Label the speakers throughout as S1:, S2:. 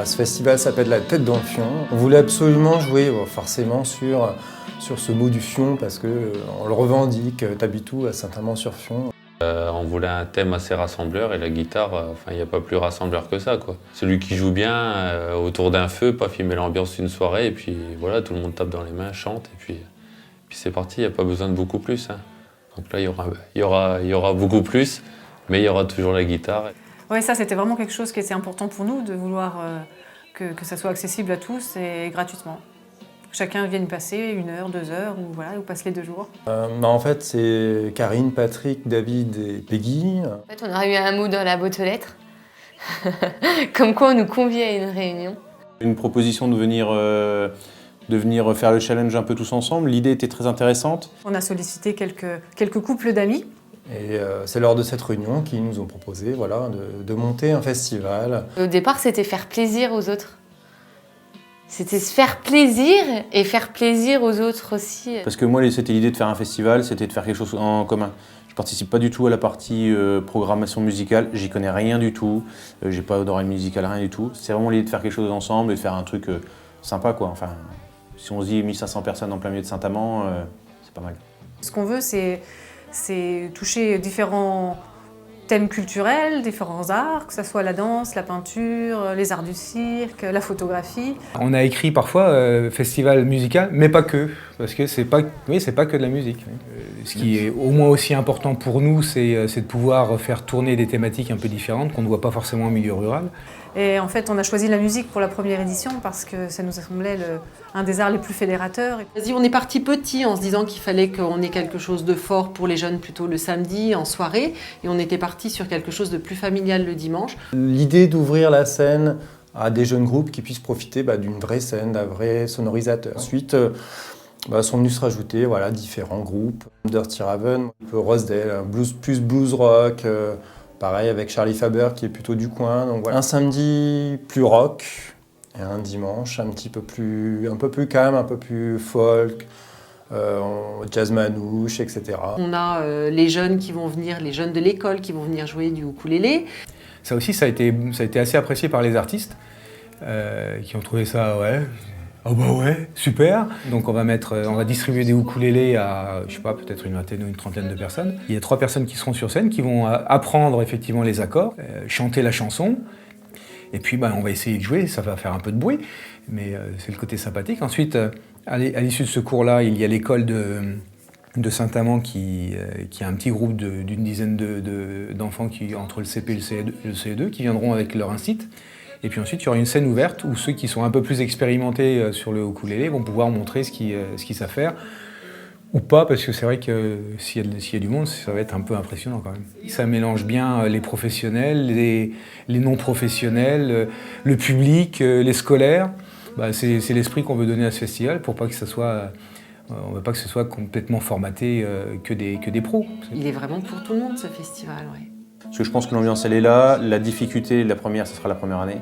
S1: Ce festival s'appelle La Tête dans le Fion. On voulait absolument jouer forcément sur ce mot du fion parce qu'on le revendique, Tabitou à Saint-Amand-sur-Fion.
S2: On voulait un thème assez rassembleur et la guitare, il n'y a pas plus rassembleur que ça, quoi. Celui qui joue bien autour d'un feu, paf, il met l'ambiance d'une soirée et puis voilà, tout le monde tape dans les mains, chante et puis c'est parti, il n'y a pas besoin de beaucoup plus. Hein. Donc là, il y aura beaucoup plus, mais il y aura toujours la guitare.
S3: Oui, ça c'était vraiment quelque chose qui était important pour nous, de vouloir que ça soit accessible à tous et gratuitement. Chacun vienne passer 1 heure, 2 heures, ou voilà, ou passe les 2 jours.
S1: En fait, c'est Karine, Patrick, David et Peggy.
S4: En fait, on aurait eu un mot dans la boîte aux lettres, comme quoi on nous convie à une réunion.
S5: Une proposition de venir faire le challenge un peu tous ensemble. L'idée était très intéressante.
S3: On a sollicité quelques couples d'amis.
S1: Et c'est lors de cette réunion qu'ils nous ont proposé de monter un festival.
S4: Au départ, c'était faire plaisir aux autres. C'était se faire plaisir et faire plaisir aux autres aussi.
S5: Parce que moi, c'était l'idée de faire un festival, c'était de faire quelque chose en commun. Je participe pas du tout à la partie programmation musicale, j'y connais rien du tout, j'ai pas d'oreille musicale, rien du tout. C'est vraiment l'idée de faire quelque chose ensemble et de faire un truc sympa, quoi. Enfin, si on se dit 1500 personnes en plein milieu de Saint-Amand, c'est pas mal.
S3: Ce qu'on veut, c'est toucher différents thèmes culturels, différents arts, que ce soit la danse, la peinture, les arts du cirque, la photographie.
S6: On a écrit parfois festival musical, mais pas que, parce que c'est pas que de la musique. Ce qui est au moins aussi important pour nous, c'est de pouvoir faire tourner des thématiques un peu différentes qu'on ne voit pas forcément en milieu rural.
S3: Et en fait, on a choisi la musique pour la première édition parce que ça nous semblait un des arts les plus fédérateurs.
S7: On est parti petit en se disant qu'il fallait qu'on ait quelque chose de fort pour les jeunes plutôt le samedi, en soirée. Et on était parti sur quelque chose de plus familial le dimanche.
S1: L'idée d'ouvrir la scène à des jeunes groupes qui puissent profiter d'une vraie scène, d'un vrai sonorisateur. Ensuite, sont venus se rajouter différents groupes. Dirty Raven, Rosedale, plus blues rock. Pareil avec Charlie Faber qui est plutôt du coin. Donc voilà. Un samedi plus rock et un dimanche un peu plus calme, un peu plus folk, jazz manouche, etc.
S7: On a les jeunes qui vont venir, les jeunes de l'école qui vont venir jouer du ukulélé.
S6: Ça aussi, ça a été assez apprécié par les artistes qui ont trouvé ça, oh bah ouais, super. Donc on va distribuer des ukulélés à, je sais pas, peut-être une vingtaine ou une trentaine de personnes. Il y a 3 personnes qui seront sur scène, qui vont apprendre effectivement les accords, chanter la chanson. Et puis on va essayer de jouer, ça va faire un peu de bruit, mais c'est le côté sympathique. Ensuite, à l'issue de ce cours-là, il y a l'école de Saint-Amand qui a un petit groupe d'une dizaine d'enfants entre le CP et le CE2 qui viendront avec leur incit. Et puis ensuite, il y aura une scène ouverte où ceux qui sont un peu plus expérimentés sur le ukulélé vont pouvoir montrer ce qu'ils savent faire. Ou pas, parce que c'est vrai que s'il y a du monde, ça va être un peu impressionnant quand même. Ça mélange bien les professionnels, les non-professionnels, le public, les scolaires. C'est l'esprit qu'on veut donner à ce festival pour pas que ça soit... on veut pas que ce soit complètement formaté que des pros.
S7: Il est vraiment pour tout le monde ce festival, oui.
S5: Parce que je pense que l'ambiance elle est là, la difficulté, la première, ce sera la première année.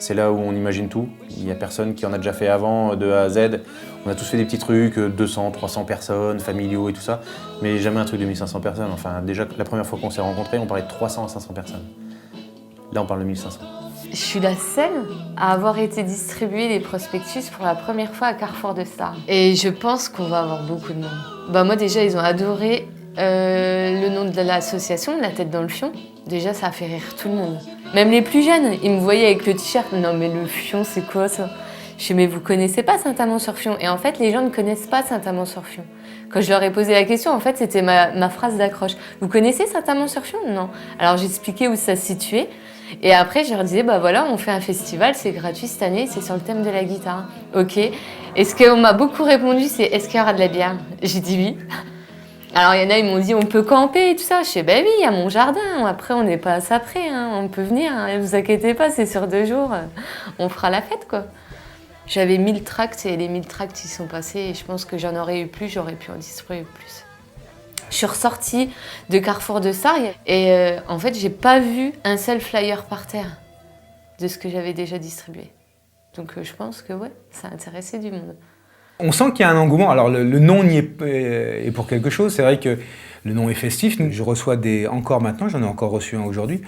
S5: C'est là où on imagine tout. Il n'y a personne qui en a déjà fait avant, de A à Z. On a tous fait des petits trucs, 200, 300 personnes, familiaux et tout ça, mais jamais un truc de 1500 personnes. Enfin, déjà, la première fois qu'on s'est rencontrés, on parlait de 300 à 500 personnes. Là, on parle de 1500.
S4: Je suis la seule à avoir été distribuer les prospectus pour la première fois à Carrefour de Star. Et je pense qu'on va avoir beaucoup de monde. Moi déjà, ils ont adoré le nom de l'association, La Tête dans le Fion. Déjà, ça a fait rire tout le monde. Même les plus jeunes, ils me voyaient avec le t-shirt. Non mais le Fion, c'est quoi ça? Je dis mais vous connaissez pas Saint-Amand-sur-Fion? Et en fait, les gens ne connaissent pas Saint-Amand-sur-Fion. Quand je leur ai posé la question, en fait, c'était ma phrase d'accroche. Vous connaissez Saint-Amand-sur-Fion? Non. Alors j'expliquais où ça se situait. Et après, je leur disais, voilà, on fait un festival, c'est gratuit cette année, c'est sur le thème de la guitare. Ok. Et ce qu'on m'a beaucoup répondu, c'est est-ce qu'il y aura de la bière? J'ai dit oui. Alors il y en a, ils m'ont dit, on peut camper et tout ça. Je sais, oui, il y a mon jardin. Après, on n'est pas à ça près, hein. On peut venir, hein. Ne vous inquiétez pas, c'est sur 2 jours. On fera la fête, quoi. J'avais 1000 tracts et les 1000 tracts, ils sont passés. Et je pense que j'en aurais eu plus, j'aurais pu en distribuer plus. Je suis ressortie de Carrefour de Sargue et en fait, j'ai pas vu un seul flyer par terre de ce que j'avais déjà distribué. Donc je pense que ça a intéressé du monde.
S6: On sent qu'il y a un engouement. Alors le nom y est pour quelque chose. C'est vrai que le nom est festif. Je reçois encore maintenant, j'en ai encore reçu un aujourd'hui,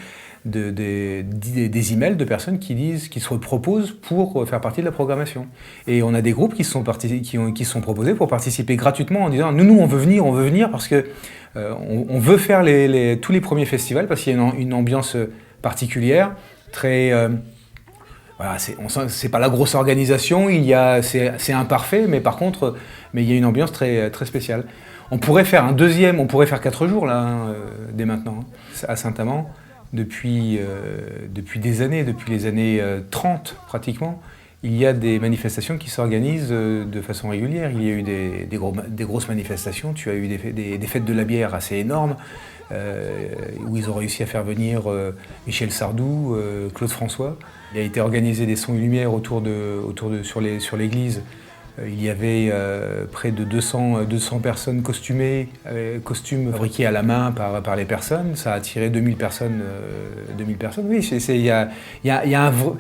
S6: des emails de personnes qui se proposent pour faire partie de la programmation. Et on a des groupes qui se sont proposés pour participer gratuitement en disant nous on veut venir parce que on veut faire tous les premiers festivals parce qu'il y a une ambiance particulière, très voilà, c'est pas la grosse organisation, c'est imparfait, mais par contre, il y a une ambiance très, très spéciale. On pourrait faire on pourrait faire 4 jours là, dès maintenant, à Saint-Amand, depuis des années, depuis les années 30 pratiquement. Il y a des manifestations qui s'organisent de façon régulière. Il y a eu des grosses manifestations, tu as eu des fêtes de la bière assez énormes, où ils ont réussi à faire venir Michel Sardou, Claude François. Il a été organisé des sons et lumières sur l'église. Il y avait près de 200 personnes costumées, costumes fabriqués à la main par les personnes. Ça a attiré 2000 personnes. Oui, il y a un vrai...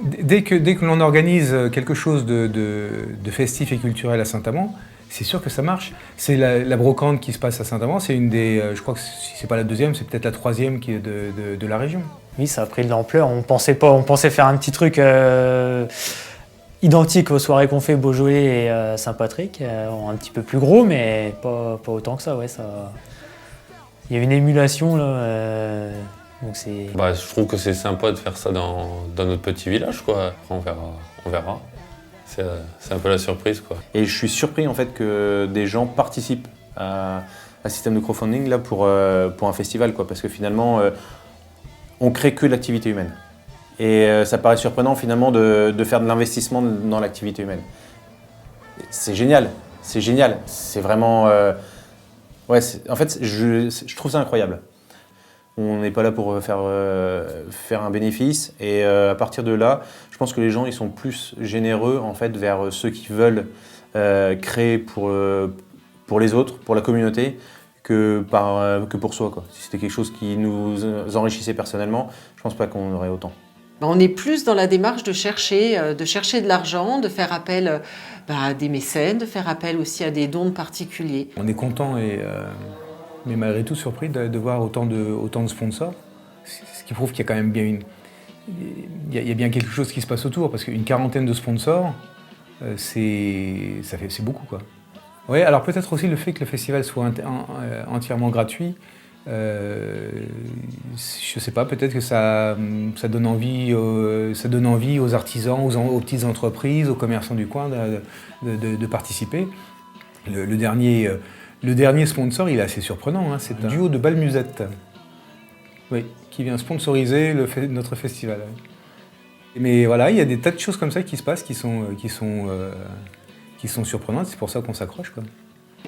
S6: Dès que l'on organise quelque chose de festif et culturel à Saint-Amand, c'est sûr que ça marche. C'est la brocante qui se passe à Saint-Amand, c'est une des, je crois que si c'est pas la deuxième, c'est peut-être la troisième qui est de la région.
S8: Oui, ça a pris de l'ampleur. On pensait faire un petit truc identique aux soirées qu'on fait Beaujolais et Saint-Patrick, un petit peu plus gros, mais pas autant que ça. Ouais, ça. Il y a une émulation là. Donc
S2: je trouve que c'est sympa de faire ça dans notre petit village, quoi. Après, on verra. C'est un peu la surprise, quoi.
S5: Et je suis surpris en fait que des gens participent à un système de crowdfunding là pour un festival, quoi, parce que finalement on crée que de l'activité humaine. Et ça paraît surprenant finalement de faire de l'investissement dans l'activité humaine. C'est génial, c'est vraiment en fait je trouve ça incroyable. On n'est pas là pour faire un bénéfice et à partir de là, je pense que les gens ils sont plus généreux en fait vers ceux qui veulent créer pour les autres, pour la communauté, que pour soi, quoi. Si c'était quelque chose qui nous enrichissait personnellement, je pense pas qu'on aurait autant.
S7: On est plus dans la démarche de chercher de l'argent, de faire appel à des mécènes, de faire appel aussi à des dons particuliers.
S6: On est content mais malgré tout surpris de voir autant de sponsors, ce qui prouve qu'il y a quand même bien il y a bien quelque chose qui se passe autour, parce qu'une quarantaine de sponsors, c'est beaucoup, quoi. Oui, alors peut-être aussi le fait que le festival soit entièrement gratuit, je sais pas, peut-être que ça donne envie aux artisans, aux petites entreprises, aux commerçants du coin de participer. Le dernier sponsor, il est assez surprenant, hein, c'est un duo de Balmusette, oui, qui vient sponsoriser notre festival. Mais voilà, il y a des tas de choses comme ça qui se passent, qui sont surprenantes, c'est pour ça qu'on s'accroche, quoi.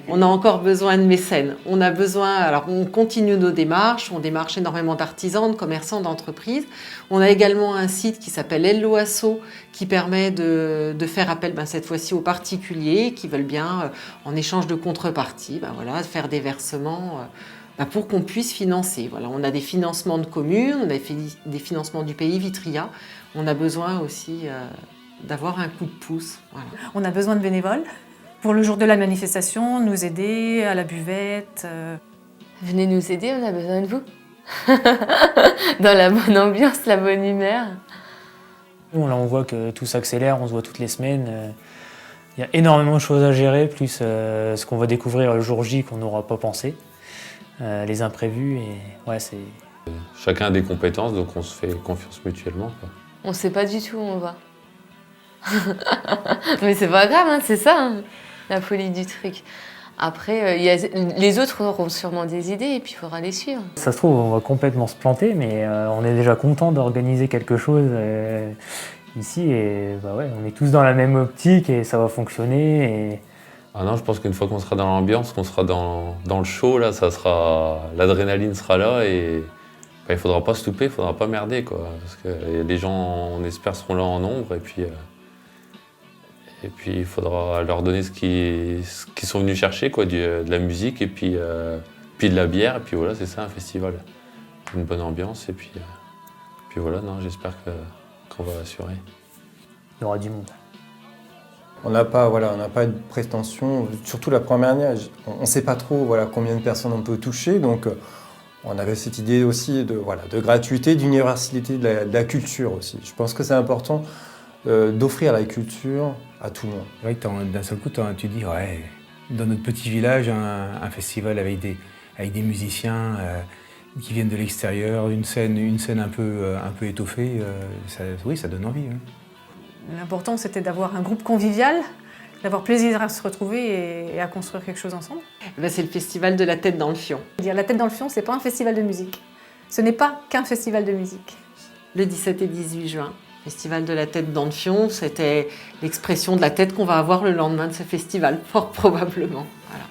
S7: On a encore besoin de mécènes. On continue nos démarches, on démarche énormément d'artisans, de commerçants, d'entreprises. On a également un site qui s'appelle Hello Asso qui permet de faire appel cette fois-ci aux particuliers qui veulent bien, en échange de contrepartie, faire des versements pour qu'on puisse financer. Voilà, on a des financements de communes, on a des financements du pays Vitria. On a besoin aussi d'avoir un coup de pouce. Voilà.
S3: On a besoin de bénévoles pour le jour de la manifestation, nous aider à la buvette.
S4: Venez nous aider, on a besoin de vous. Dans la bonne ambiance, la bonne humeur.
S8: Là, on voit que tout s'accélère, on se voit toutes les semaines. Il y a énormément de choses à gérer, plus ce qu'on va découvrir le jour J qu'on n'aura pas pensé. Les imprévus, et ouais, c'est...
S2: Chacun a des compétences, donc on se fait confiance mutuellement, quoi.
S4: On sait pas du tout où on va. Mais c'est pas grave, hein, c'est ça, hein, la folie du truc. Après, les autres auront sûrement des idées et puis il faudra les suivre.
S8: Ça se trouve, on va complètement se planter, mais on est déjà content d'organiser quelque chose ici. Et on est tous dans la même optique et ça va fonctionner. Et...
S2: Ah non, je pense qu'une fois qu'on sera dans l'ambiance, qu'on sera dans le show, là, l'adrénaline sera là et il faudra pas se louper, il faudra pas merder, quoi. Parce que les gens, on espère, seront là en nombre et puis il faudra leur donner ce qu'ils sont venus chercher, quoi, de la musique et puis de la bière. Et puis voilà, c'est ça un festival. Une bonne ambiance et puis voilà, non, j'espère qu'on va assurer.
S8: Il y aura du monde.
S1: On n'a pas, voilà, de prétention, surtout la première année, on ne sait pas trop voilà, combien de personnes on peut toucher, donc on avait cette idée aussi de, voilà, de gratuité, d'universalité de la culture aussi. Je pense que c'est important d'offrir la culture à tout le monde.
S6: C'est vrai que d'un seul coup, tu dis, ouais, dans notre petit village, un festival avec des musiciens qui viennent de l'extérieur, une scène un peu étoffée, oui, ça donne envie. Hein.
S3: L'important, c'était d'avoir un groupe convivial, d'avoir plaisir à se retrouver et à construire quelque chose ensemble.
S7: C'est le festival de la tête dans le fion.
S3: La tête dans le fion, c'est pas un festival de musique. Ce n'est pas qu'un festival de musique.
S7: Le 17 et 18 juin, festival de la tête dans le fion, c'était l'expression de la tête qu'on va avoir le lendemain de ce festival, fort probablement. Voilà.